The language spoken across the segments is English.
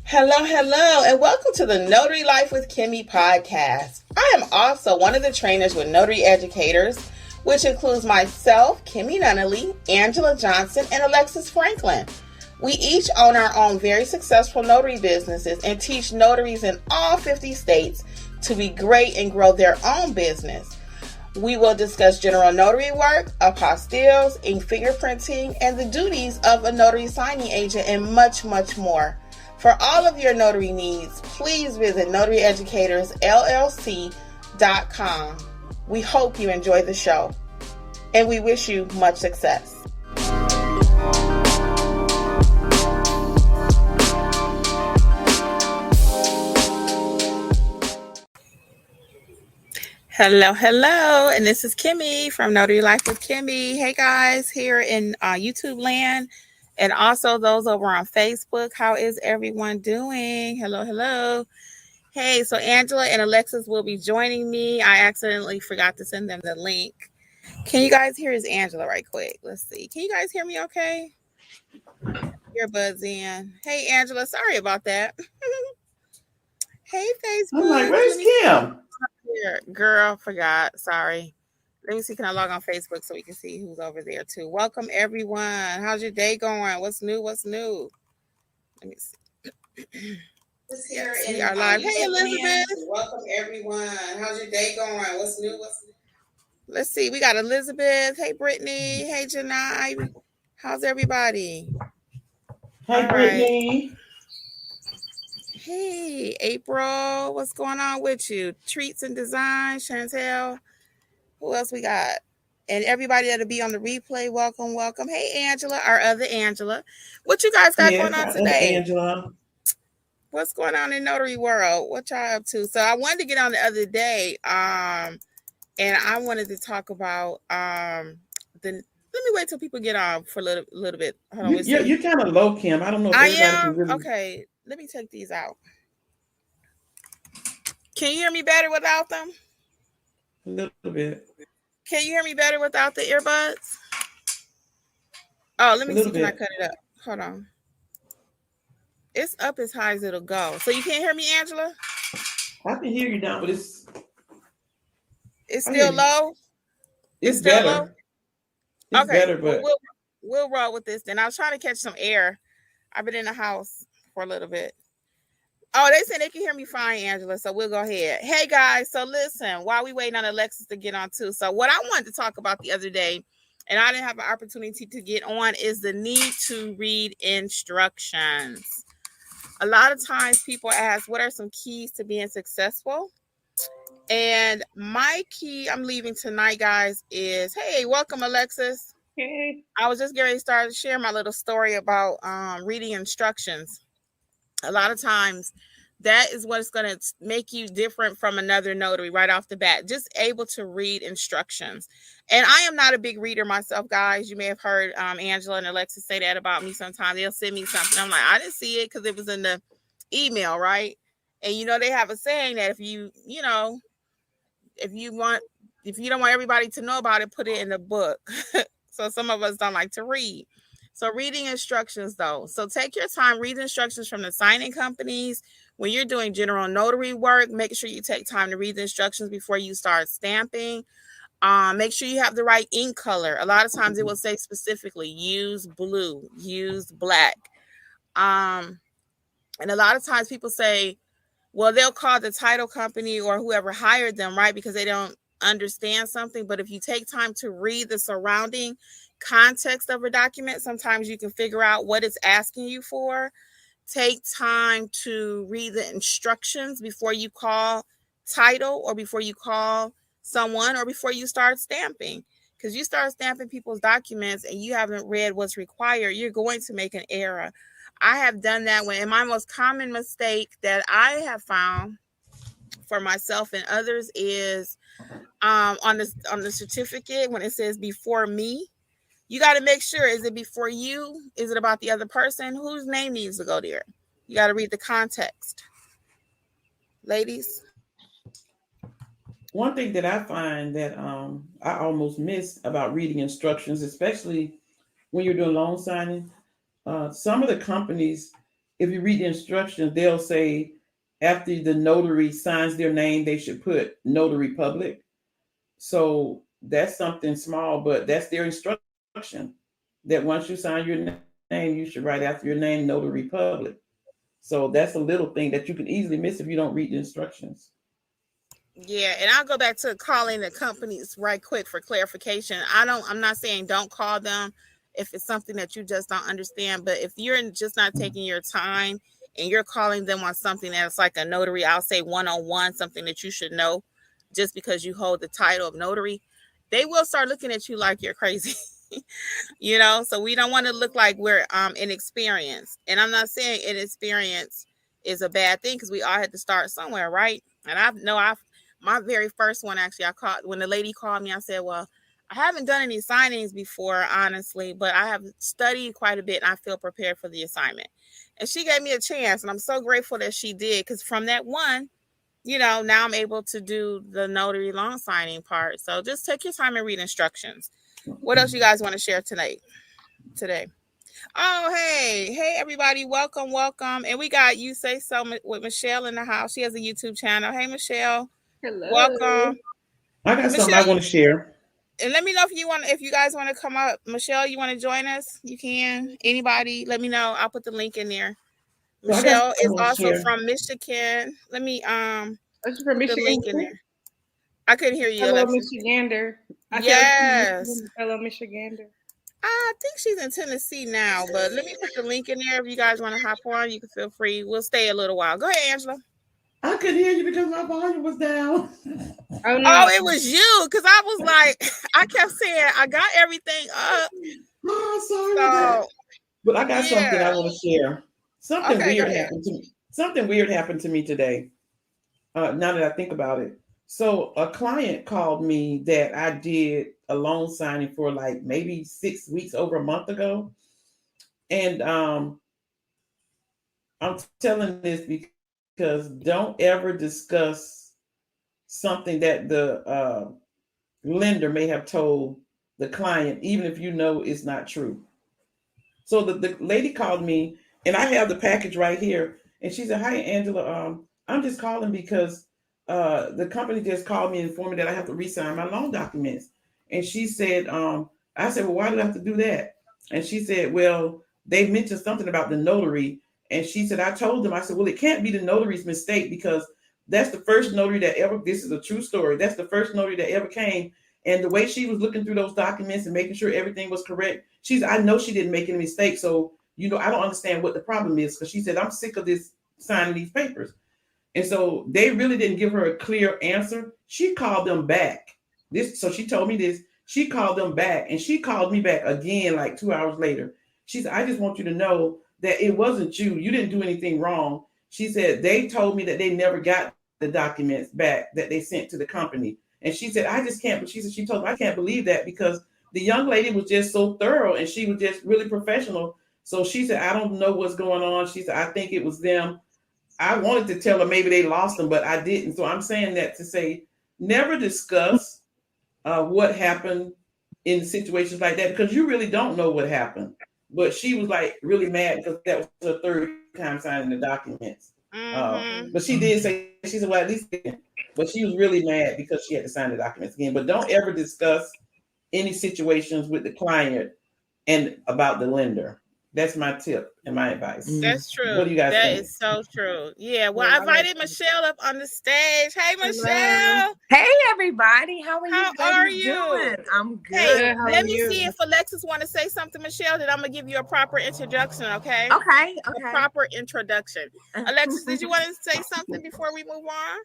Hello, and welcome to the Notary Life with Kimmi Podcast. I am also one of the trainers with Notary Educators, which includes myself, Kimberly Nunnally, Angela Johnson, and Alexis Franklin. We each own our own very successful notary businesses and teach notaries in all 50 states to be great and grow their own business. We will discuss general notary work, apostilles, ink fingerprinting, and the duties of a notary signing agent, and much, much more. For all of your notary needs, please visit notaryeducatorsllc.com. We hope you enjoy the show, and we wish you much success. Hello, and this is Kimmi from Notary Life with Kimmi. Hey guys, here in YouTube land, and also those over on Facebook. How is everyone doing? Hello. Hey, so Angela and Alexis will be joining me. I accidentally forgot to send them the link. Can you guys hear? Is Angela right quick? Let's see. Can you guys hear me okay? Earbuds in. Hey, Angela, sorry about that. Hey, Facebook. I'm like, where's Kim? Girl, forgot. Sorry. Let me see. Can I log on Facebook so we can see who's over there too? Welcome, everyone. How's your day going? What's new? Let me see. Yes, we are live. Hey, Elizabeth. Welcome, everyone. How's your day going? What's new? Let's see. We got Elizabeth. Hey, Brittany. Hey, Janai. How's everybody? Hey, Brittany. Right. Hey, April. What's going on with you? Treats and Design. Chantel. Who else we got? And everybody that'll be on the replay, welcome. Hey, Angela, our other Angela. What you guys got going on today? Angela. What's going on in Notary World? What y'all up to? So I wanted to get on the other day, and I wanted to talk about let me wait till people get on for a little bit. Hold on, you're kind of low, Kim. I don't know if I am. Really... Okay, let me take these out. Can you hear me better without them? A little bit. Can you hear me better without the earbuds? Oh, let me see. Can I cut it up? Hold on. It's up as high as it'll go. So you can't hear me, Angela? I can hear you now, but it's still low? It's still better. Low? It's okay, better, but we'll roll with this then. I was trying to catch some air. I've been in the house for a little bit. Oh, they said they can hear me fine, Angela, so we'll go ahead. Hey, guys, so listen, while we waiting on Alexis to get on too, so what I wanted to talk about the other day, and I didn't have an opportunity to get on, is the need to read instructions. A lot of times people ask, what are some keys to being successful? And my key, I'm leaving tonight, guys, is, hey, welcome, Alexis. Hey. I was just getting ready to start to share my little story about reading instructions. A lot of times that is what's going to make you different from another notary right off the bat. Just able to read instructions. And I am not a big reader myself, guys. You may have heard Angela and Alexis say that about me sometimes. They'll send me something. I'm like, I didn't see it because it was in the email, right? And, they have a saying that if you don't want everybody to know about it, put it in the book. So some of us don't like to read. So reading instructions, though. So take your time, read instructions from the signing companies. When you're doing general notary work, make sure you take time to read the instructions before you start stamping. Make sure you have the right ink color. A lot of times it will say specifically, use blue, use black. And a lot of times people say, well, they'll call the title company or whoever hired them, right? Because they don't understand something. But if you take time to read the surrounding context of a document, sometimes you can figure out what it's asking you for. Take time to read the instructions before you call title or before you call someone or before you start stamping. Because you start stamping people's documents and you haven't read what's required, you're going to make an error. I have done that and my most common mistake that I have found for myself and others is on the certificate when it says before me. You got to make sure, is it before you? Is it about the other person? Whose name needs to go there? You got to read the context. Ladies? One thing that I find that I almost miss about reading instructions, especially when you're doing loan signing, some of the companies, if you read the instructions, they'll say after the notary signs their name, they should put notary public. So that's something small, but that's their instruction that once you sign your name, you should write after your name notary public. So that's a little thing that you can easily miss if you don't read the instructions. Yeah, and I'll go back to calling the companies right quick for clarification. I'm not saying don't call them if it's something that you just don't understand, but if you're just not taking your time and you're calling them on something that's like a notary, I'll say one-on-one, something that you should know just because you hold the title of notary, they will start looking at you like you're crazy. So we don't want to look like we're inexperienced. And I'm not saying inexperience is a bad thing, because we all had to start somewhere, right? And I've my very first one, actually, I called when the lady called me. I said, well, I haven't done any signings before, honestly, but I have studied quite a bit and I feel prepared for the assignment. And she gave me a chance, and I'm so grateful that she did, because from that one, now I'm able to do the notary loan signing part. So just take your time and read instructions. What else you guys want to share today? Oh, hey, everybody. Welcome. And we got You Say So with Michelle in the house. She has a YouTube channel. Hey, Michelle. Hello. Welcome. I got something I want to share. And let me know if you guys want to come up. Michelle, you want to join us? You can. Anybody, let me know. I'll put the link in there. Michelle is also from Michigan. Let me She's from Michigan. The link in there. I couldn't hear you. Hello, Alexis. Michigander. Yes. Hello, Michigander. I think she's in Tennessee now, but let me put the link in there. If you guys want to hop on, you can feel free. We'll stay a little while. Go ahead, Angela. I couldn't hear you because my volume was down. Oh, no. Oh, it was you, because I was like, I kept saying I got everything up. Oh, sorry about that. But I got something I want to share. Something weird happened to me. Something weird happened to me today. Now that I think about it. So a client called me that I did a loan signing for like maybe 6 weeks, over a month ago. And I'm telling this because don't ever discuss something that the lender may have told the client, even if you know it's not true. So the lady called me, and I have the package right here. And she said, "Hi, Angela. I'm just calling because the company just called me and informed me that I have to re-sign my loan documents." And she said, I said, "Well, why did I have to do that?" And she said, "Well, they mentioned something about the notary." And she said, I told them, I said, "Well, it can't be the notary's mistake, because that's the first notary that ever, this is a true story. That's the first notary that ever came. And the way she was looking through those documents and making sure everything was correct, I know she didn't make any mistakes. So, I don't understand what the problem is." Because she said, "I'm sick of this signing these papers." And so they really didn't give her a clear answer. She called them back. So she told me this. She called them back, and she called me back again like 2 hours later. She said, "I just want you to know that it wasn't you. You didn't do anything wrong." She said, "They told me that they never got the documents back that they sent to the company." And she said, "I just can't," but she told me, "I can't believe that, because the young lady was just so thorough and she was just really professional." So she said, "I don't know what's going on." She said, "I think it was them." I wanted to tell her maybe they lost them, but I didn't. So I'm saying that to say, never discuss what happened in situations like that, because you really don't know what happened. But she was like really mad because that was her third time signing the documents. But she did say, she said, "Well, at least," but she was really mad because she had to sign the documents again. But don't ever discuss any situations with the client and about the lender. That's my tip and my advice. That's true. What do you guys think? That is so true. Yeah. Well, I invited Michelle up on the stage. Hey, Michelle. Hey, everybody. How are you doing? I'm good. Hey, let me see if Alexis want to say something, Michelle, that I'm going to give you a proper introduction, okay? Okay. A proper introduction. Alexis, did you want to say something before we move on?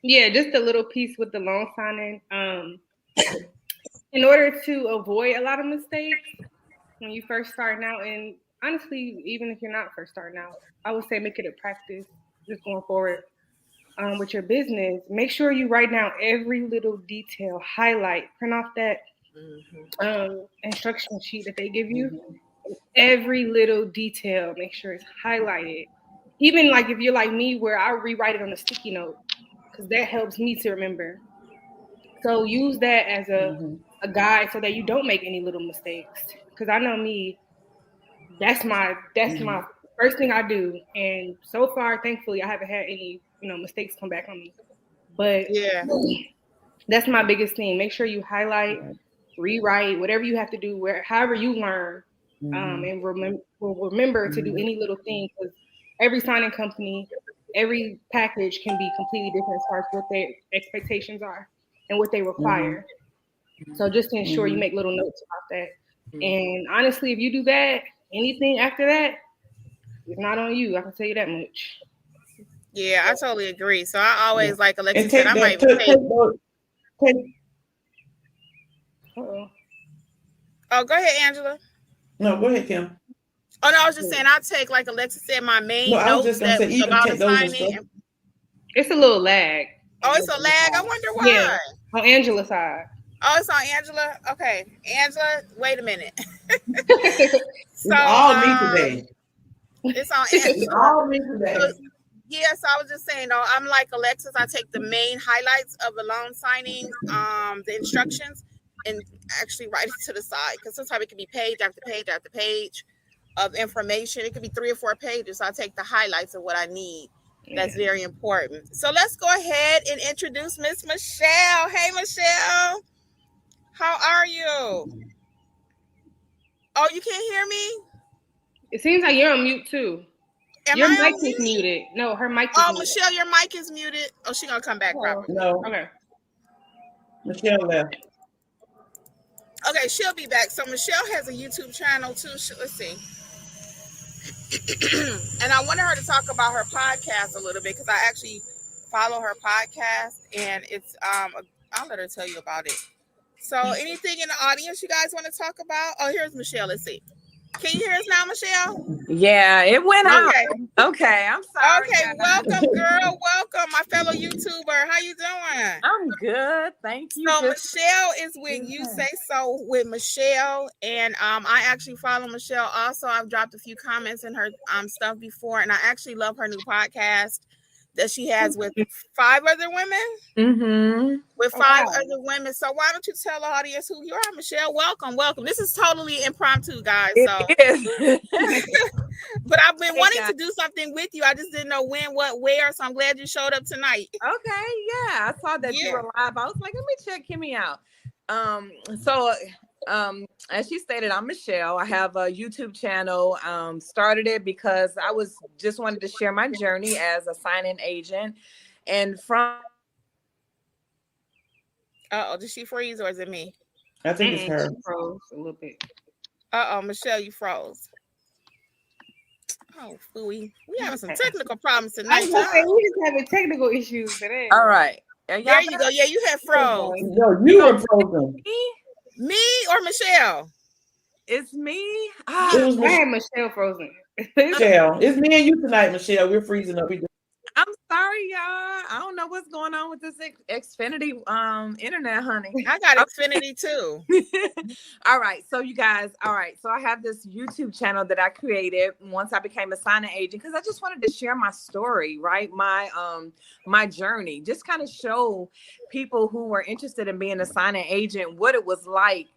Yeah, just a little piece with the loan signing. In order to avoid a lot of mistakes when you first starting out, and honestly, even if you're not first starting out, I would say make it a practice just going forward with your business. Make sure you write down every little detail, highlight, print off that instruction sheet that they give you. Every little detail, make sure it's highlighted. Even like if you're like me, where I rewrite it on a sticky note, because that helps me to remember. So use that as a guide so that you don't make any little mistakes. Because I know me, that's my first thing I do. And so far, thankfully, I haven't had any, mistakes come back on me. But that's my biggest thing. Make sure you highlight, rewrite, whatever you have to do, however you learn, and remember to do any little thing, because every signing company, every package can be completely different as far as what their expectations are and what they require. So just to ensure you make little notes about that. And honestly, if you do that, anything after that, it's not on you. I can tell you that much. Yeah, I totally agree. So I always, like Alexis said, I might take. Oh, go ahead, Angela. No, go ahead, Kim. Oh, no, I was just saying, I take, like Alexis said, my main notes that about assignment. It's a little lag. Oh, it's a lag? I wonder why. Yeah, on Angela's side. Oh, it's on Angela? Okay. Angela, wait a minute. So, all me today. It's on Angela. All me today. So, yes, I was just saying, though, I'm like Alexis. I take the main highlights of the loan signing, the instructions, and actually write it to the side, because sometimes it can be page after page after page of information. It could be 3 or 4 pages. So I take the highlights of what I need. That's very important. So let's go ahead and introduce Miss Michelle. Hey, Michelle. How are you? Oh, you can't hear me? It seems like you're on mute too. Your mic is muted. No, her mic is muted. Oh, Michelle, your mic is muted. Oh, she's going to come back probably. No. Okay. Michelle left. Okay, she'll be back. So Michelle has a YouTube channel too. Let's see. And I wanted her to talk about her podcast a little bit, because I actually follow her podcast, and it's I'll let her tell you about it. So anything in the audience you guys want to talk about? Oh, here's Michelle. Let's see. Can you hear us now, Michelle? Yeah, it went out. Okay, I'm sorry. Okay, welcome, girl. Welcome, my fellow YouTuber. How you doing? I'm good, thank you. So Michelle is with You Say So with Michelle, and I actually follow Michelle. Also, I've dropped a few comments in her stuff before, and I actually love her new podcast that she has with 5 other women. With 5 other women. So why don't you tell the audience who you are, Michelle? Welcome. This is totally impromptu, guys. It is. But I've been wanting to do something with you. I just didn't know when, what, where. So I'm glad you showed up tonight. Okay, yeah. I saw that you were live. I was like, let me check Kimmi out. So as she stated, I'm Michelle. I have a YouTube channel. Started it because I just wanted to share my journey as a signing agent. And from did she freeze, or is it me? I think it's her. She froze a little bit. Michelle, you froze. Oh, we having some technical problems tonight. We just having technical issues today. All right. There you go. Yeah, you had froze. No, you were frozen. Me or Michelle? It's me. I had Michelle frozen. Michelle, it's me and you tonight, Michelle. We're freezing up. I'm sorry, y'all. I don't know what's going on with this Xfinity internet, honey. I got Xfinity too. All right. So you guys, so I have this YouTube channel that I created once I became a signing agent, because I just wanted to share my story, right? My journey, just kind of show people who were interested in being a signing agent what it was like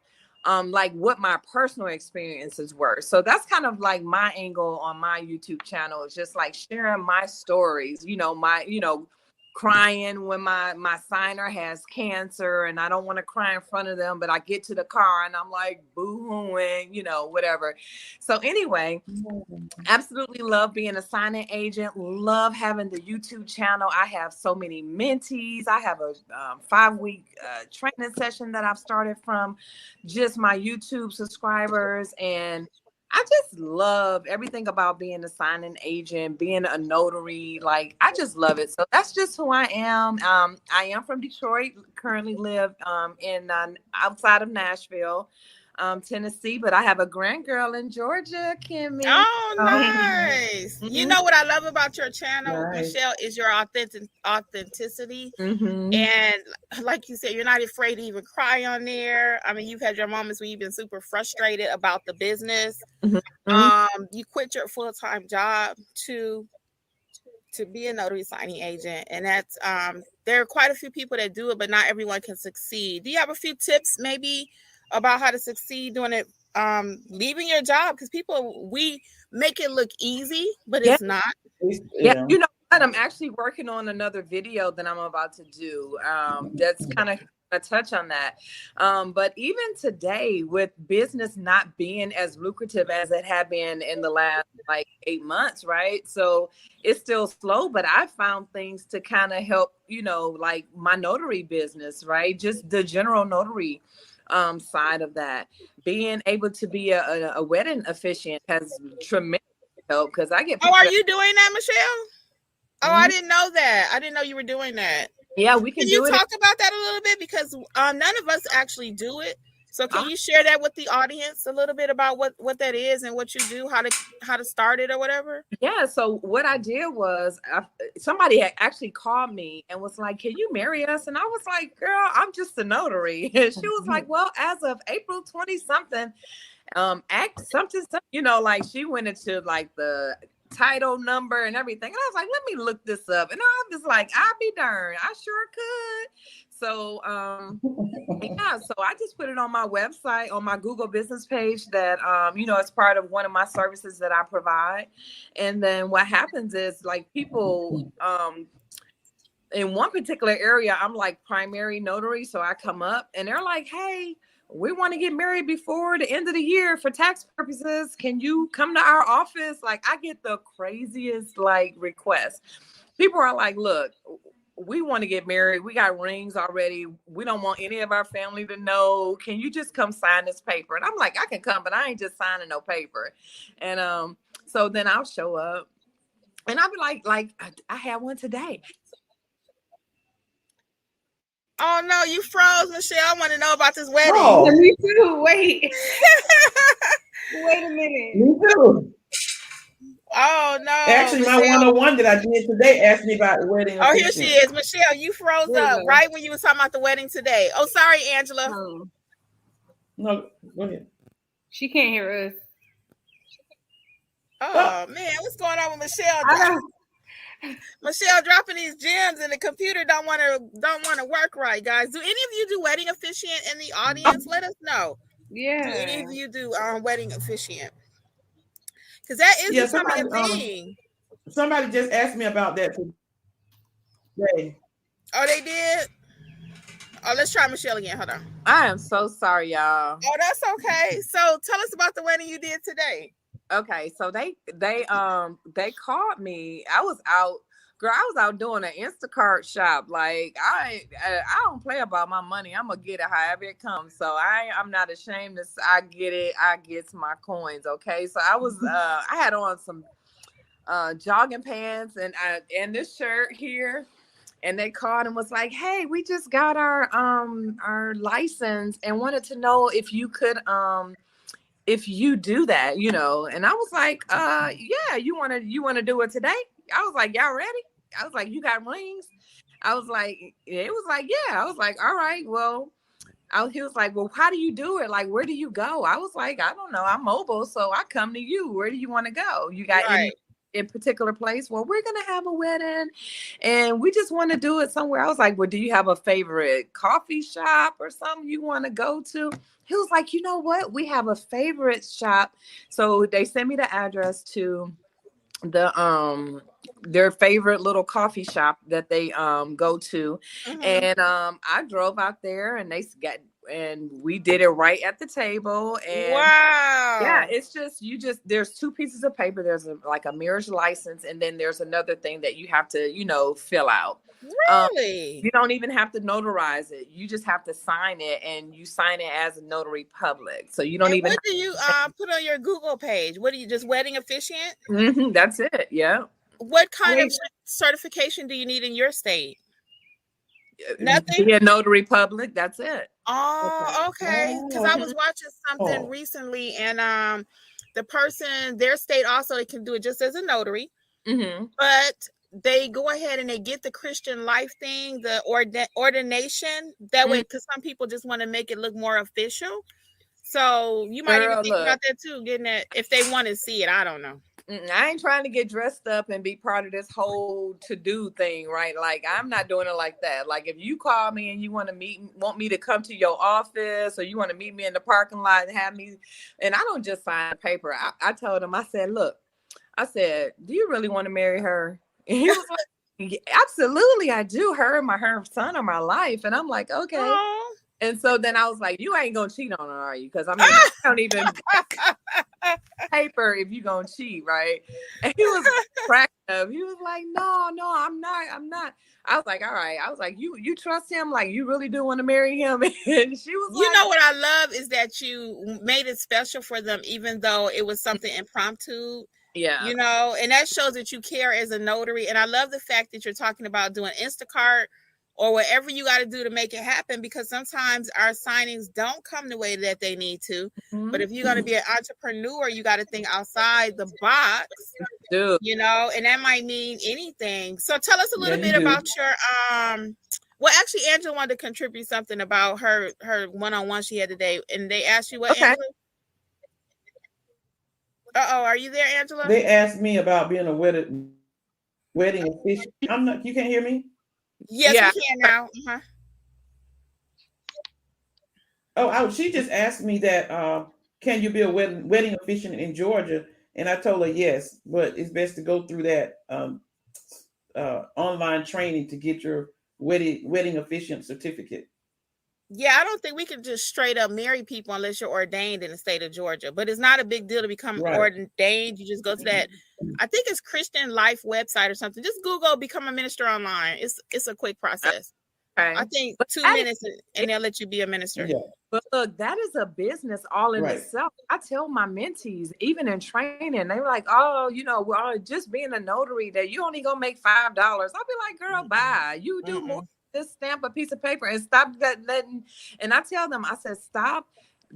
what my personal experiences were. So that's kind of like my angle on my YouTube channel, is just like sharing my stories, crying when my signer has cancer and I don't want to cry in front of them, but I get to the car and I'm like boo-hooing, whatever. So anyway, absolutely love being a signing agent, love having the YouTube channel. I have so many mentees. I have a 5-week training session that I've started from just my YouTube subscribers, and I just love everything about being a signing agent, being a notary. Like, I just love it. So that's just who I am. I am from Detroit, currently live in outside of Nashville, Tennessee, but I have a grandgirl in Georgia, Kimmi. Oh, nice. You know what I love about your channel, Michelle, is your authenticity. And like you said, you're not afraid to even cry on there. I mean, you've had your moments when you've been super frustrated about the business. You quit your full-time job to be a notary signing agent. And that's there are quite a few people that do it, but not everyone can succeed. Do you have a few tips maybe about how to succeed doing it leaving your job, because we make it look easy, but Yeah. it's not. Yeah, you know what? I'm actually working on another video that I'm about to do. That's kind of a touch on that. But even today, with business not being as lucrative as it had been in the last like 8 months, right? So it's still slow, but I found things to kind of help, you know, like my notary business, right? Just the general notary side of that. Being able to be a wedding officiant has tremendous help, because I get Oh, people are that, you doing that, Michelle? Oh, I didn't know that. I didn't know you were doing that. yeah, we Can can you do it. talk about that a little bit? Because none of us actually do it. So can you share that with the audience a little bit about what that is and what you do, how to start it or whatever? Yeah. So what I did was somebody had actually called me and was like, "Can you marry us?" And I was like, "Girl, I'm just a notary." And she was like, "Well, as of April 20 something, act something, you know, like she went into like the title number and everything." And I was like, "Let me look this up." And I was like, "I'll be darned, I sure could." So yeah, so I just put it on my website, on my Google business page, that you know, it's part of one of my services that I provide. And then what happens is, like, people in one particular area, I'm like primary notary, so I come up and they're like, "Hey, we want to get married before the end of the year for tax purposes. Can you come to our office?" Like, I get the craziest like requests. People are like, "Look, we want to get married. We got rings already. We don't want any of our family to know. Can you just come sign this paper?" And I'm like, "I can come, but I ain't just signing no paper." And so then I'll show up and I'll be like, I had one today. Oh no, you froze, Michelle. I want to know about this wedding. Oh. Yeah, me too. Wait. Wait a minute. Me too. Oh no. Actually, my Michelle. 101 that I did today asked me about the wedding. Oh, here she is. Michelle, you froze There you up go. right when you was talking about the wedding today. Oh, sorry, Angela. No, go ahead. She can't hear us. Oh man, what's going on with Michelle? Michelle dropping these gems and the computer don't want to work right, guys. Do any of you do wedding officiant in the audience? Let us know. Yeah. Do any of you do wedding officiant? Because that is becoming a thing. Somebody just asked me about that today. Oh, they did? Oh, let's try Michelle again. Hold on. I am so sorry, y'all. Oh, that's okay. So tell us about the wedding you did today. Okay, so they called me. I was out doing an Instacart shop. Like, I don't play about my money. I'm gonna get it however it comes. So I'm not ashamed to. I get it. I get my coins. Okay, so I was I had on some jogging pants and this shirt here. And they called and was like, "Hey, we just got our license and wanted to know if you could if you do that, you know." And I was like, "Yeah, you want to do it today?" I was like, "Y'all ready?" I was like, "You got rings?" I was like, it was like, "Yeah." I was like, "All right, well." He was like, "Well, how do you do it? Like, where do you go?" I was like, "I don't know. I'm mobile, so I come to you. Where do you want to go? You got any in particular place?" "Well, we're gonna have a wedding and we just want to do it somewhere." I was like, "Well, do you have a favorite coffee shop or something you want to go to?" He was like, "You know what? We have a favorite shop." So they sent me the address to their favorite little coffee shop that they go to. And I drove out there and we did it right at the table. And wow. Yeah, it's just there's two pieces of paper. There's like a marriage license, and then there's another thing that you have to, fill out. Really? You don't even have to notarize it. You just have to sign it, and you sign it as a notary public. So you don't even. What do you put on your Google page? What do you just wedding officiant? That's it. Yeah. What kind of certification do you need in your state? Nothing. Be a notary public. That's it. Oh, okay. Because I was watching something recently, and the person, their state also, they can do it just as a notary, but they go ahead and they get the Christian Life thing, the ordination. That way, because some people just want to make it look more official. So you might even think about that too, getting it if they want to see it. I don't know. I ain't trying to get dressed up and be part of this whole to-do thing, right? Like, I'm not doing it like that. Like, if you call me and you want me to come to your office, or you want to meet me in the parking lot and have me, and I don't just sign a paper. I told him, I said, look, I said, do you really want to marry her? And he was like, yeah, absolutely, I do. Her son are my life. And I'm like, okay. Aww. And so then I was like, you ain't gonna cheat on her, are you? Because I mean, I don't even paper if you gonna cheat, right? And he was cracked up. He was like, no, I'm not. I was like, all right. I was like, you trust him? Like, you really do want to marry him? And she was like, you know what I love is that you made it special for them, even though it was something impromptu. yeah, You know, and that shows that you care as a notary. And I love the fact that you're talking about doing Instacart or whatever you got to do to make it happen, because sometimes our signings don't come the way that they need to. mm-hmm. But if you're going to be an entrepreneur, you got to think outside the box, dude. you know, and that might mean anything. So tell us a little bit about your, well, actually, Angela wanted to contribute something about her one-on-one she had today. And they asked you what, Okay. Angela? Uh-oh, are you there, Angela? They asked me about being a wedding official. I'm not. You can't hear me? Yes, Yeah. we can now. Uh-huh. She just asked me that. Can you be a wedding officiant in Georgia? And I told her yes, but it's best to go through that online training to get your wedding officiant certificate. Yeah, I don't think we can just straight up marry people unless you're ordained in the state of Georgia. But it's not a big deal to become ordained. You just go to that, I think it's Christian Life website or something. Just Google become a minister online. It's a quick process. Okay. I think 2 minutes and they'll let you be a minister. Yeah. But look, that is a business all in itself. I tell my mentees, even in training, they were like, oh, you know, well, just being a notary, that you only gonna make $5. I'll be like, girl, bye. You do more. Just stamp a piece of paper and stop letting. And I tell them, I said, stop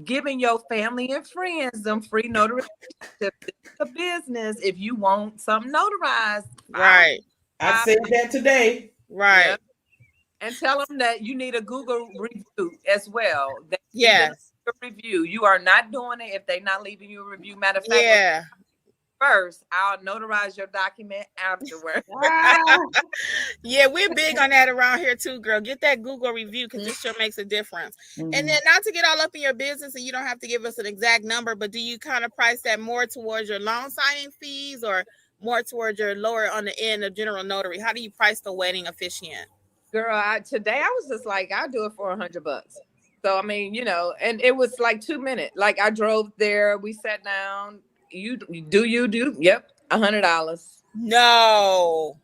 giving your family and friends them free notary. It's a business. If you want something notarized, right? I said that today, right? Yeah. And tell them that you need a Google review as well. Yes, a review. You are not doing it if they're not leaving you a review. Matter of fact, yeah. First, I'll notarize your document afterward. Yeah, we're big on that around here too, girl. Get that Google review because this sure makes a difference. And then not to get all up in your business, and you don't have to give us an exact number, but do you kind of price that more towards your loan signing fees or more towards your lower on the end of general notary? How do you price the wedding officiant? Girl, today I was just like, I'll do it for $100. So, I mean, you know, and it was like 2 minutes. Like I drove there, we sat down. You do? Yep, $100. No.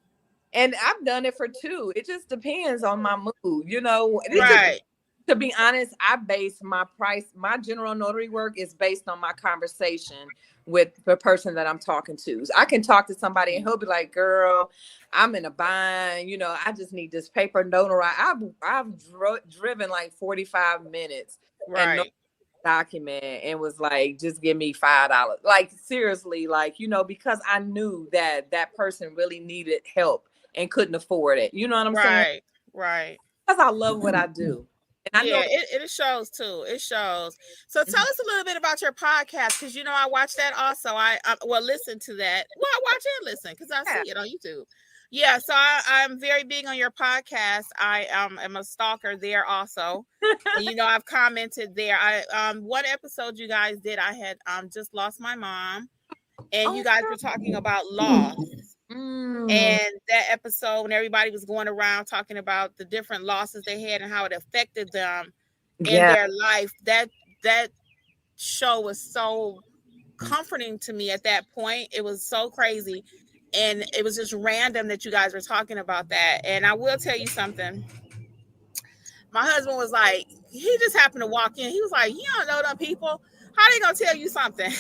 And I've done it for 2. It just depends on my mood, you know. Right. To be honest, I base my price. My general notary work is based on my conversation with the person that I'm talking to. So I can talk to somebody and he'll be like, "Girl, I'm in a bind. You know, I just need this paper notarized." I've driven like 45 minutes. Right. Document and was like, just give me $5. Like seriously, like, you know, because I knew that person really needed help and couldn't afford it. You know what I'm saying? Right. Because I love what I do. And I know it shows too. It shows. So tell us a little bit about your podcast, because you know I watch that also. I listen to that. Well, I watch and listen because I see it on YouTube. Yeah, so I'm very big on your podcast. I am a stalker there also. And, you know, I've commented there. One episode you guys did, I had just lost my mom, and you guys were talking about loss. And that episode, when everybody was going around talking about the different losses they had and how it affected them in their life, that show was so comforting to me at that point. It was so crazy. And it was just random that you guys were talking about that. And I will tell you something. My husband was like, he just happened to walk in. He was like, you don't know them people. How they gonna tell you something?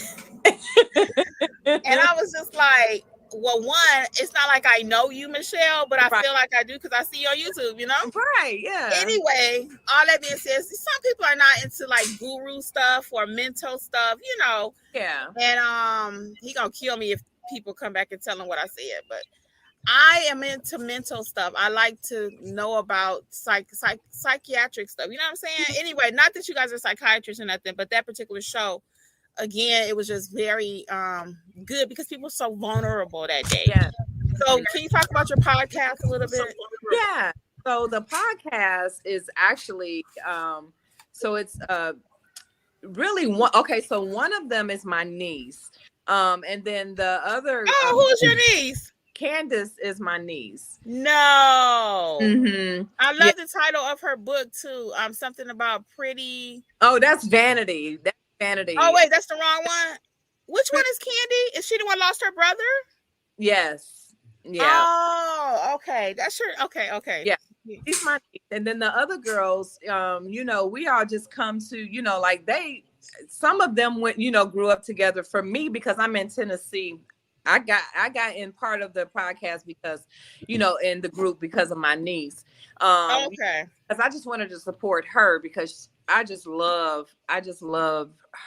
And I was just like, well, one, it's not like I know you, Michelle, but I feel like I do because I see you on YouTube, you know? Right, yeah. Anyway, all that being said, some people are not into like guru stuff or mental stuff, you know? Yeah. And he gonna kill me if people come back and tell him what I said, but I am into mental stuff. I like to know about psychiatric stuff. You know what I'm saying? Anyway, not that you guys are psychiatrists or nothing, but that particular show, again, it was just very good because people were so vulnerable that day. Yeah. So can you talk about your podcast a little bit? Yeah. So the podcast is actually so it's really one. Okay, so one of them is my niece. And then the other who's your niece? Candace is my niece. No. Mm-hmm. I love the title of her book too. Something about pretty. Oh, that's Vanity. That's Vanity. Oh wait, that's the wrong one. Which one is Candy? Is she the one lost her brother? Yes. Yeah. Oh, okay. That's your okay. Yeah. She's my niece. And then the other girls, we all just come to, like some of them went, grew up together. For me, because I'm in Tennessee, I got in part of the podcast because, in the group because of my niece. Okay. Because I just wanted to support her because I just love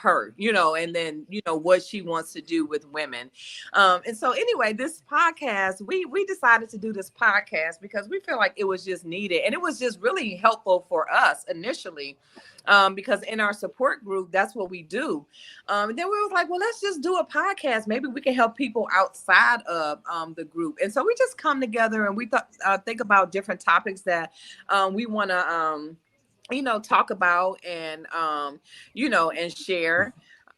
her, and then, what she wants to do with women. And so anyway, this podcast, we decided to do this podcast because we feel like it was just needed. And it was just really helpful for us initially, because in our support group, that's what we do. And then we was like, well, let's just do a podcast. Maybe we can help people outside of the group. And so we just come together and we think about different topics that we want to talk about and and share.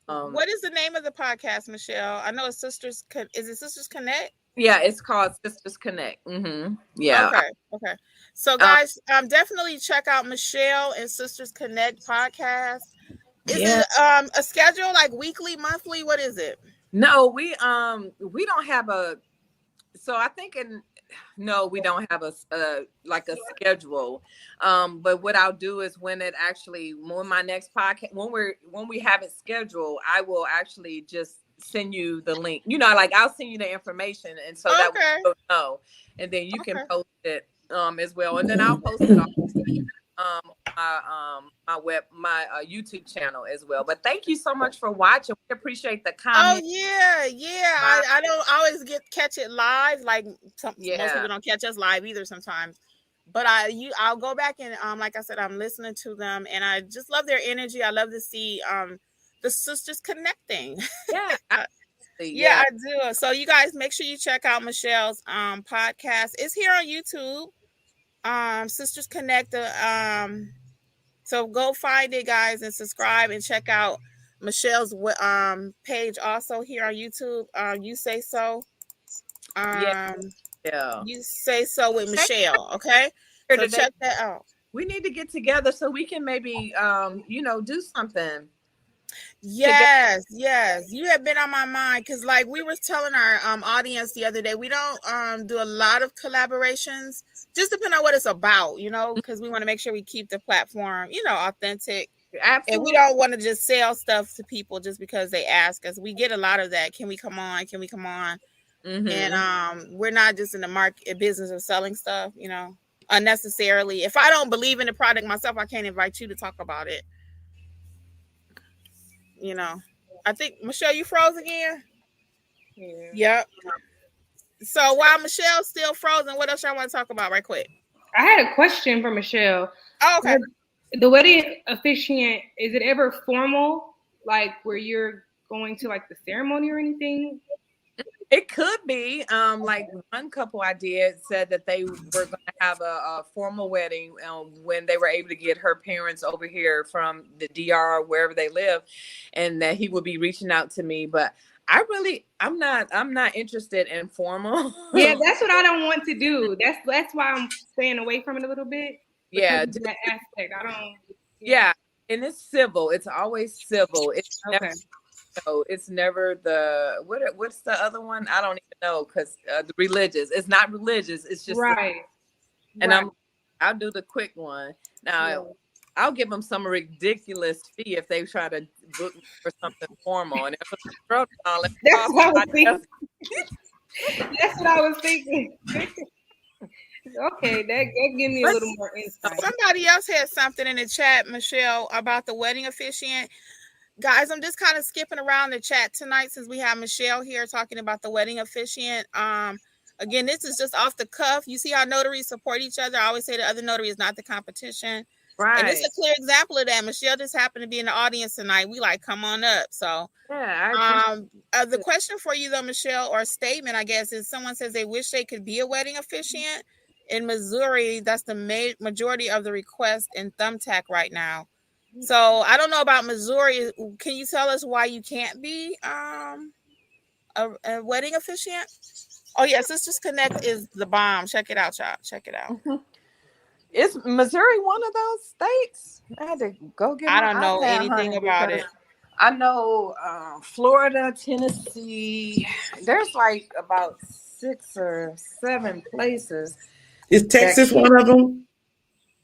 What is the name of the podcast, Michelle? I know it's Sisters. Is it Sisters Connect? Yeah, it's called Sisters Connect. Mm-hmm. Yeah. Okay. So guys, definitely check out Michelle and Sisters Connect podcast. Is it a schedule, like weekly, monthly? What is it? No, we don't have a. So I think no, we don't have a schedule. But what I'll do is when my next podcast, when we have it scheduled, I will actually just send you the link. I'll send you the information, and so that we'll know, and then you can post it as well, and then I'll post it on my YouTube channel as well. But thank you so much for watching. We appreciate the comments. Oh yeah. I don't always catch it live. Like most people don't catch us live either sometimes. But I'll go back and like I said, I'm listening to them and I just love their energy. I love to see the sisters connecting. Yeah. Yeah, I do. So you guys make sure you check out Michelle's podcast. It's here on YouTube. Sisters Connect. So go find it, guys, and subscribe and check out Michelle's page also here on YouTube. You Say So. You Say So with Michelle. Okay. So check that out. We need to get together so we can maybe do something. Yes. You have been on my mind because like we were telling our audience the other day, we don't do a lot of collaborations, just depending on what it's about, because we want to make sure we keep the platform, authentic. Absolutely. And we don't want to just sell stuff to people just because they ask us. We get a lot of that. Can we come on? Mm-hmm. And we're not just in the business of selling stuff, unnecessarily. If I don't believe in the product myself, I can't invite you to talk about it. I think Michelle, you froze again. Yeah. Yep. So while Michelle's still frozen, what else y'all want to talk about right quick? I had a question for Michelle. Oh, okay. The wedding officiant, is it ever formal, like where you're going to like the ceremony or anything? It could be. Like one couple I did said that they were going to have a formal wedding when they were able to get her parents over here from the DR, wherever they live, and that he would be reaching out to me. But I'm not interested in formal. Yeah, that's what I don't want to do. That's why I'm staying away from it a little bit. Yeah, that aspect. I don't. Yeah, and it's civil. It's always civil. It's okay. So it's never what's the other one? I don't even know because the religious. It's not religious. It's just right. And I'll do the quick one. Now I'll give them some ridiculous fee if they try to book me for something formal. And if it's that's what I was thinking. That's what I was thinking. Okay, that give me a little more insight. Somebody else had something in the chat, Michelle, about the wedding officiant. Guys, I'm just kind of skipping around the chat tonight since we have Michelle here talking about the wedding officiant. Again, this is just off the cuff. You see how notaries support each other. I always say the other notary is not the competition. Right. And it's a clear example of that. Michelle just happened to be in the audience tonight. We like, come on up. So the question for you though, Michelle, or statement, I guess, is someone says they wish they could be a wedding officiant. In Missouri, that's the majority of the requests in Thumbtack right now. So I don't know about Missouri. Can you tell us why you can't be a wedding officiant? Oh yeah, Sisters Connect is the bomb. Check it out, y'all. Check it out. Is Missouri one of those states? I had to go get. I don't know anything about it. I know Florida, Tennessee. There's like about 6 or 7 places. Is Texas one of them?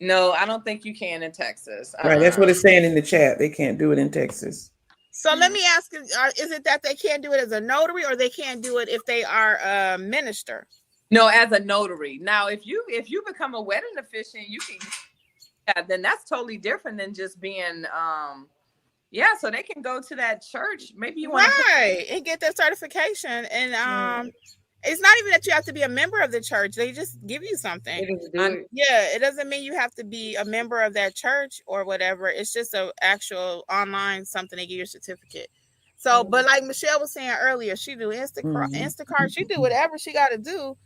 No, I don't think you can in Texas. Right, that's what it's saying in the chat. They can't do it in Texas. So let me ask you, is it that they can't do it as a notary, or they can't do it if they are a minister? No, as a notary. Now, if you become a wedding officiant, you can, then that's totally different than just being, so they can go to that church. Maybe you want and get that certification. And it's not even that you have to be a member of the church. They just give you something. It doesn't mean you have to be a member of that church or whatever. It's just an actual online something. They give you a certificate. So, but like Michelle was saying earlier, she do Instacart. She do whatever she got to do.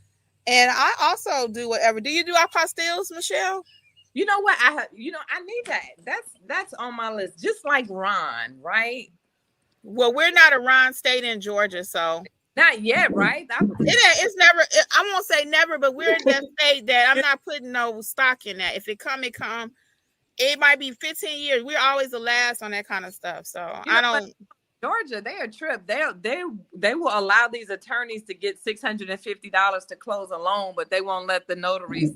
And I also do whatever. Do you do apostilles, Michelle? You know what? I need that. That's on my list. Just like Ron, right? Well, we're not a Ron state in Georgia, so. Not yet, right? It's never. I won't say never, but we're in that state that I'm not putting no stock in that. If it come, it come. It might be 15 years. We're always the last on that kind of stuff. So I don't. Georgia, they a trip. They will allow these attorneys to get $650 to close a loan, but they won't let the notaries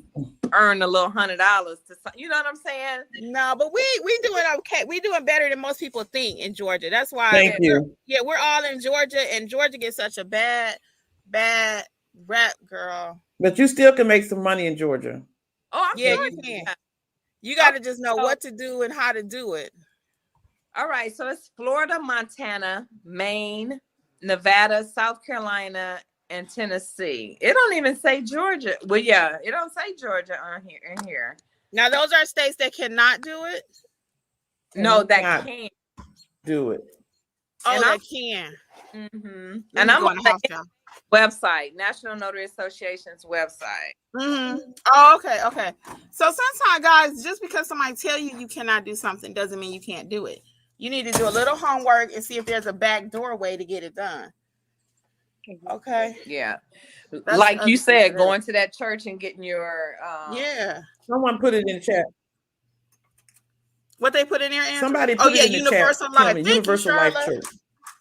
earn a little $100 to. You know what I'm saying? No, but we doing okay. We doing better than most people think in Georgia. That's why. Thank you. We're all in Georgia, and Georgia gets such a bad rap, girl. But you still can make some money in Georgia. Oh, you can. You got to just know what to do and how to do it. All right, so it's Florida, Montana, Maine, Nevada, South Carolina, and Tennessee. It don't even say Georgia. Well, yeah, it don't say Georgia on here. Now, those are states that cannot do it? No, that can do it. Oh, that can. Mm-hmm. And I'm on the website, National Notary Association's website. Mm-hmm. Oh, okay. So sometimes, guys, just because somebody tell you cannot do something doesn't mean you can't do it. You need to do a little homework and see if there's a back doorway to get it done. Okay. Yeah. Like you said, going to that church and getting your Someone put it in the chat. What they put in there, Andrew? Somebody put it in the Universal chat. Life. Universal Life Church.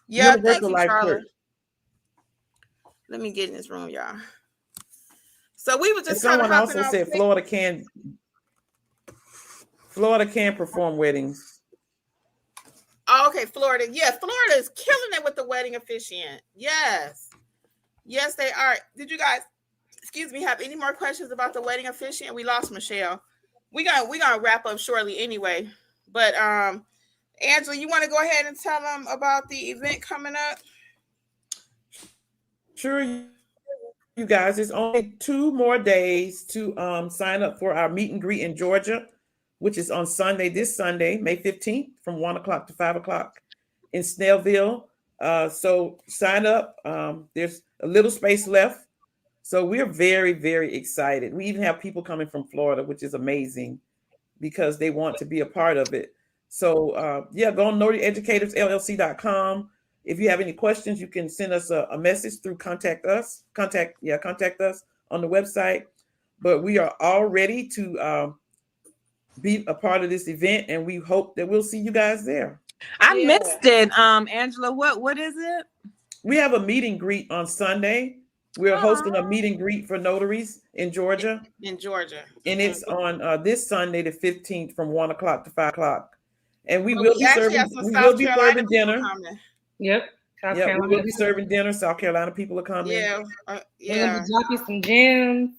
Yeah, Universal Life Church. Let me get in this room, y'all. So we were just someone also said Florida can perform weddings. Oh, okay, Florida. Yeah, Florida is killing it with the wedding officiant. Yes, they are. Did you guys, have any more questions about the wedding officiant? We lost Michelle. We gonna wrap up shortly anyway. But Angela, you want to go ahead and tell them about the event coming up? Sure, you guys. It's only 2 more days to sign up for our meet and greet in Georgia, which is on this Sunday, May 15th, from 1 o'clock to 5 o'clock in Snellville. So sign up. There's a little space left. So we're very, very excited. We even have people coming from Florida, which is amazing because they want to be a part of it. So go on notaryeducatorsllc.com. If you have any questions, you can send us a message through contact us on the website. But we are all ready to be a part of this event, and we hope that we'll see you guys there. I missed it, Angela. What is it? We have a meet and greet on Sunday. We're hosting a meet and greet for notaries in Georgia. And it's on this Sunday, the 15th, from 1 o'clock to 5 o'clock. And we will be serving dinner. Yep. We will be serving dinner. South Carolina people are coming. We'll be dropping some gems.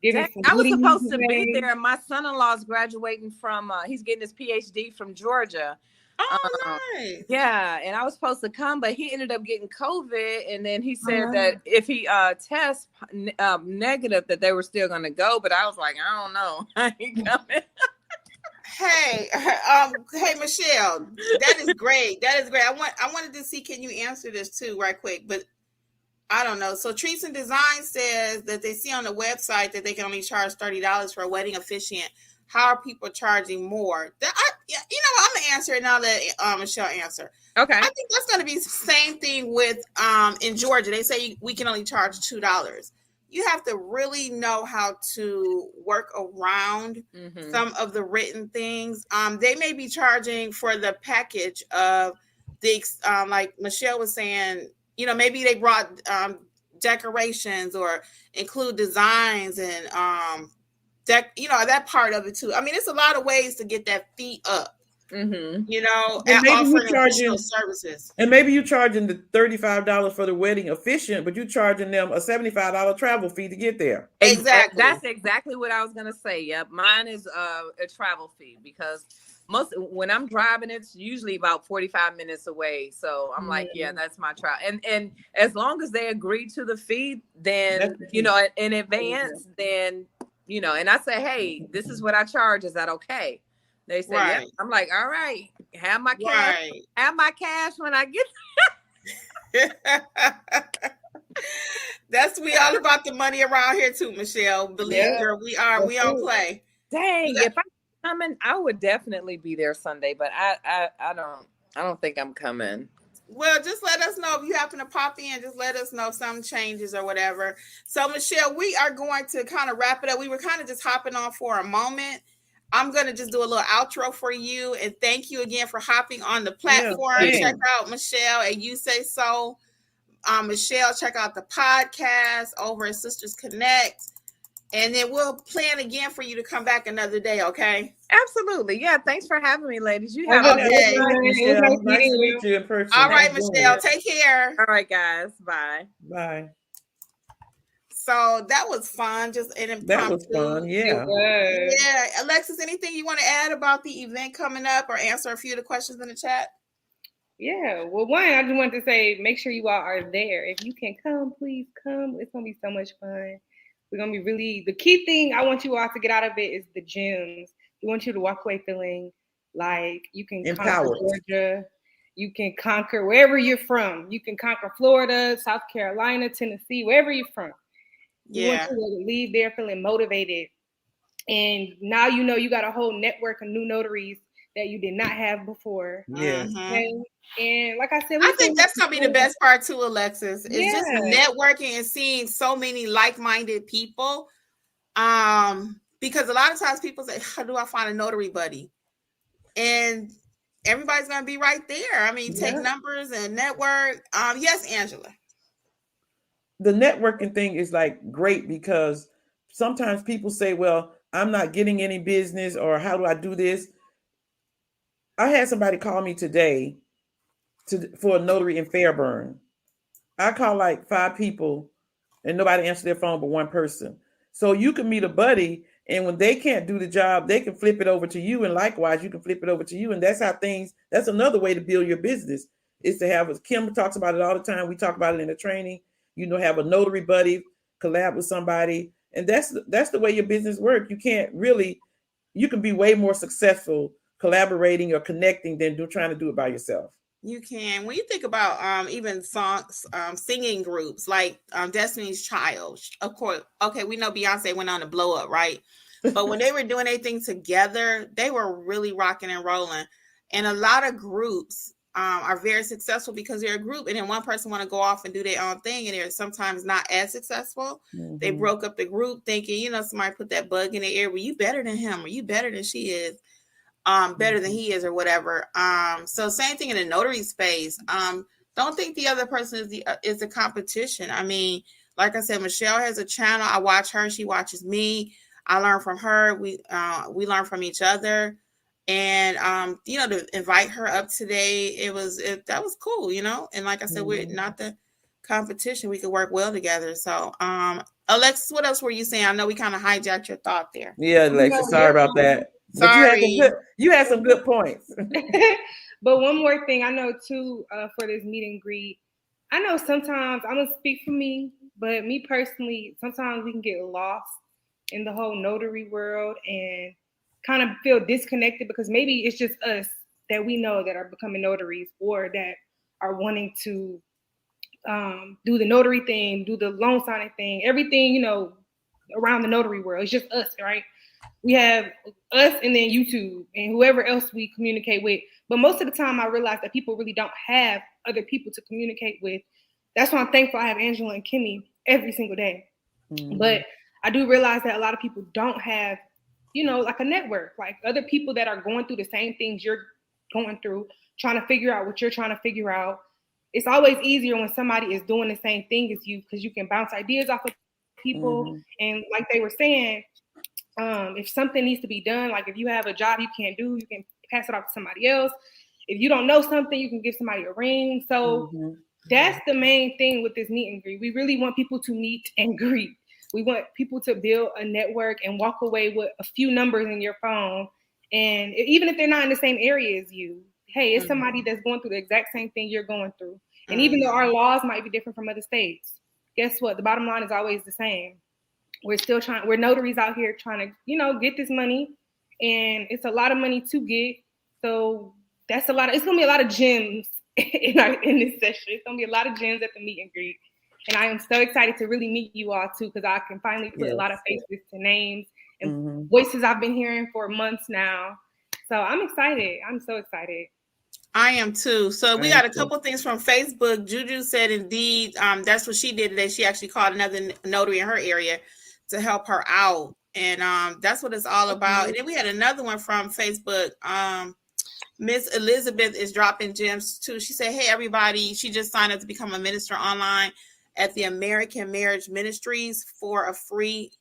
I was supposed to be there. My son-in-law is graduating from, he's getting his PhD from Georgia. Oh, nice. Yeah, and I was supposed to come, but he ended up getting COVID, and then he said that if he tests negative, that they were still going to go, but I was like, I don't know. I ain't coming. Hey, hey, Michelle, that is great. That is great. I wanted to see, can you answer this too, right quick? But I don't know. So Treats and Design says that they see on the website that they can only charge $30 for a wedding officiant. How are people charging more? I'm gonna answer it now. Let Michelle answer. Okay. I think that's gonna be the same thing with in Georgia. They say we can only charge $2. You have to really know how to work around some of the written things. They may be charging for the package of the like Michelle was saying. Maybe they brought decorations or include designs and that part of it too. I mean, it's a lot of ways to get that fee up. And Offering additional services. And maybe you're charging the $35 for the wedding officiant, but you're charging them a $75 travel fee to get there. Exactly. That's exactly what I was gonna say. Yep, mine is a travel fee because when I'm driving, it's usually about 45 minutes away. So I'm like, yeah, that's my travel. And as long as they agree to the fee, then in advance, then and I say, hey, this is what I charge. Is that okay? They say, yeah. I'm like, all right, have my cash. Right. Have my cash when I get there. That's we all about the money around here too, Michelle. Believe me, girl, we don't play. Dang, if I'm coming, I would definitely be there Sunday, but I don't think I'm coming. Well, just let us know if you happen to pop in. Just let us know if something changes or whatever. So, Michelle, we are going to kind of wrap it up. We were kind of just hopping on for a moment. I'm going to just do a little outro for you. And thank you again for hopping on the platform. Check out Michelle and You Say So. Michelle, check out the podcast over at Sisters Connect. And then we'll plan again for you to come back another day, okay? Absolutely. Yeah, thanks for having me, ladies. You have a good day. Nice to meet you in person. All right, Michelle, take care. All right, guys. Bye. Bye. So that was fun. Just an impromptu. That was fun, yeah. Yeah. Alexis, anything you want to add about the event coming up or answer a few of the questions in the chat? Yeah. Well, one, I just wanted to say, make sure you all are there. If you can come, please come. It's going to be so much fun. We're going to be really, the key thing I want you all to get out of it is the gems. We want you to walk away feeling like you can conquer Georgia. You can conquer wherever you're from. You can conquer Florida, South Carolina, Tennessee, wherever you're from. You want you to leave there feeling motivated. And now you got a whole network of new notaries that you did not have before. Yeah. Okay? And like I said, I think that's gonna be the best part too, Alexis. It's just networking and seeing so many like-minded people. Because a lot of times people say, how do I find a notary buddy? And everybody's gonna be right there. I mean, take numbers and network. Yes, Angela. The networking thing is like great because sometimes people say, well, I'm not getting any business, or how do I do this? I had somebody call me today for a notary in Fairburn. I called like 5 people and nobody answered their phone but one person. So you can meet a buddy, and when they can't do the job, they can flip it over to you. And likewise, you can flip it over to you. And that's that's another way to build your business, is to have, Kim talks about it all the time. We talk about it in the training, have a notary buddy, collab with somebody. And that's the way your business works. You can be way more successful collaborating or connecting than trying to do it by yourself. You can. When you think about even songs, singing groups like Destiny's Child, of course, okay, we know Beyonce went on to blow up, right? But when they were doing anything together, they were really rocking and rolling. And a lot of groups are very successful because they're a group, and then one person want to go off and do their own thing, and they're sometimes not as successful. Mm-hmm. They broke up the group thinking, somebody put that bug in their ear, well, you better than him, or you better than she is. Better than he is, or whatever. So same thing in the notary space. Don't think the other person is the competition. I mean, like I said, Michelle has a channel. I watch her. She watches me. I learn from her. We learn from each other. And to invite her up today, that was cool, And like I said, we're not the competition. We could work well together. So, Alexis, what else were you saying? I know we kind of hijacked your thought there. Yeah, Alexis, sorry about that. Sorry. You had some good points. But one more thing I know too, for this meet and greet, I know sometimes, I'm gonna speak for me, but me personally, sometimes we can get lost in the whole notary world, and kind of feel disconnected because maybe it's just us that we know that are becoming notaries or that are wanting to do the notary thing, do the loan signing thing, everything, you know, around the notary world. It's just us, right? We have us and then YouTube and whoever else we communicate with. But most of the time I realize that people really don't have other people to communicate with. That's why I'm thankful I have Angela and Kimmi every single day. Mm-hmm. But I do realize that a lot of people don't have, you know, like a network, like other people that are going through the same things you're going through, trying to figure out what you're trying to figure out. It's always easier when somebody is doing the same thing as you because you can bounce ideas off of people. Mm-hmm. And like they were saying, if something needs to be done, like if you have a job you can't do, you can pass it off to somebody else. If you don't know something, you can give somebody a ring. So that's the main thing with this meet and greet. We really want people to meet and greet. We want people to build a network and walk away with a few numbers in your phone. And even if they're not in the same area as you, hey, it's somebody that's going through the exact same thing you're going through. And even though our laws might be different from other states, guess what? The bottom line is always the same. We're notaries out here trying to, you know, get this money. And it's a lot of money to get. So it's going to be a lot of gems in this session. It's going to be a lot of gems at the meet and greet. And I am so excited to really meet you all too, because I can finally put a lot of faces to names and voices I've been hearing for months now. So I'm excited. I'm so excited. I am too. So we got a couple things from Facebook. Juju said indeed, that's what she did today. She actually called another notary in her area to help her out. And that's what it's all about. And then we had another one from Facebook. Miss Elizabeth is dropping gems too. She said, hey, everybody, she just signed up to become a minister online at the American Marriage Ministries for free.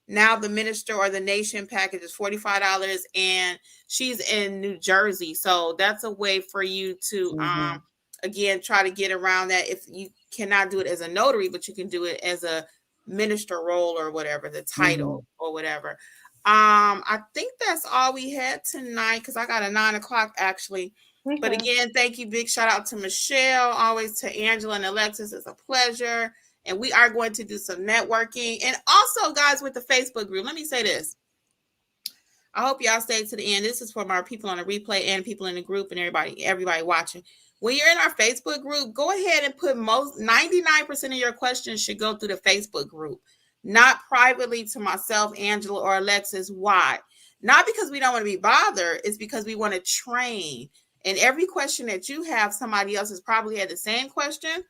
Now the minister or the nation package is $45 and she's in New Jersey. So that's a way for you to, again, try to get around that. If you cannot do it as a notary, but you can do it as a minister role or whatever, the title or whatever. I think that's all we had tonight because I got a 9:00 actually. But again, thank you. Big shout out to Michelle, always to Angela and Alexis. It's a pleasure. And we are going to do some networking. And also, guys, with the Facebook group, let me say this. I hope y'all stay to the end. This is for our people on the replay and people in the group and everybody watching. When you're in our Facebook group, go ahead and put 99% of your questions should go through the Facebook group, not privately to myself, Angela, or Alexis. Why? Not because we don't want to be bothered. It's because we want to train. And every question that you have, somebody else has probably had the same question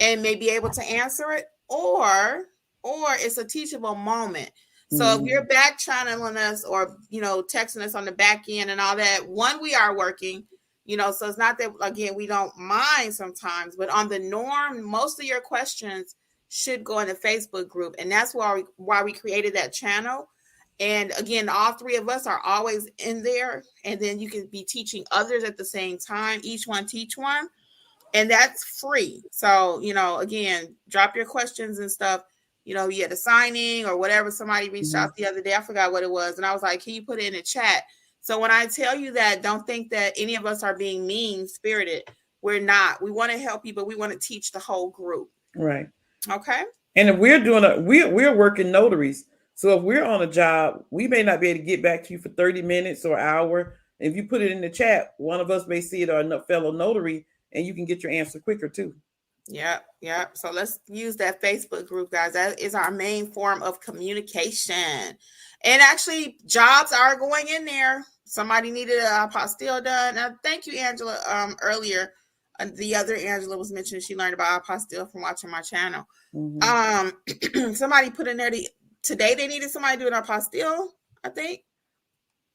and may be able to answer it, or it's a teachable moment. So if you're back channeling us or, you know, texting us on the back end and all that, we are working, you know, so it's not that, again, we don't mind sometimes, but on the norm, most of your questions should go in the Facebook group. And that's why we created that channel. And again, all three of us are always in there. And then you can be teaching others at the same time. Each one teach one. And that's free. So, you know, again, drop your questions and stuff. You know, you had a signing or whatever. Somebody reached out the other day. I forgot what it was. And I was like, can you put it in the chat? So when I tell you that, don't think that any of us are being mean-spirited. We're not. We want to help you, but we want to teach the whole group. Right. Okay. And if we're doing we're working notaries. So if we're on a job, we may not be able to get back to you for 30 minutes or an hour. If you put it in the chat, one of us may see it or a fellow notary, and you can get your answer quicker too. Yeah. So let's use that Facebook group, guys. That is our main form of communication. And actually, jobs are going in there. Somebody needed a apostille done. Now, thank you, Angela. Earlier, the other Angela was mentioning she learned about apostille from watching my channel. Somebody put in there today they needed somebody to do an apostille, I think.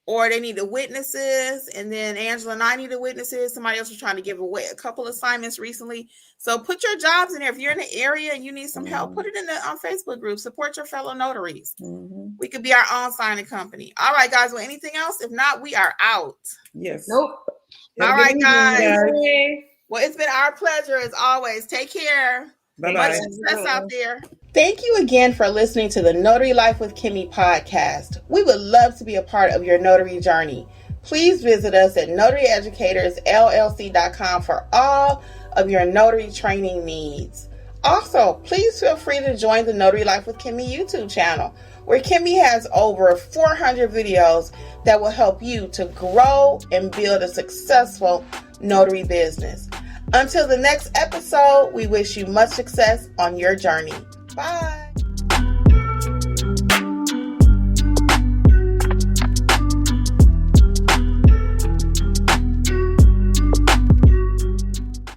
Or they needed witnesses, and then Angela and I needed witnesses. Somebody else was trying to give away a couple assignments recently. So put your jobs in there. If you're in the area and you need some help, put it in the Facebook group. Support your fellow notaries. We could be our own signing company. All right, guys. Well, anything else? If not, we are out. Yes. Nope. All right, guys. Well, it's been our pleasure as always. Take care. Bye-bye. Much success out there. Thank you again for listening to the Notary Life with Kimmi podcast. We would love to be a part of your notary journey. Please visit us at notaryeducatorsllc.com for all of your notary training needs. Also, please feel free to join the Notary Life with Kimmi YouTube channel, where Kimmi has over 400 videos that will help you to grow and build a successful notary business. Until the next episode, we wish you much success on your journey. Bye.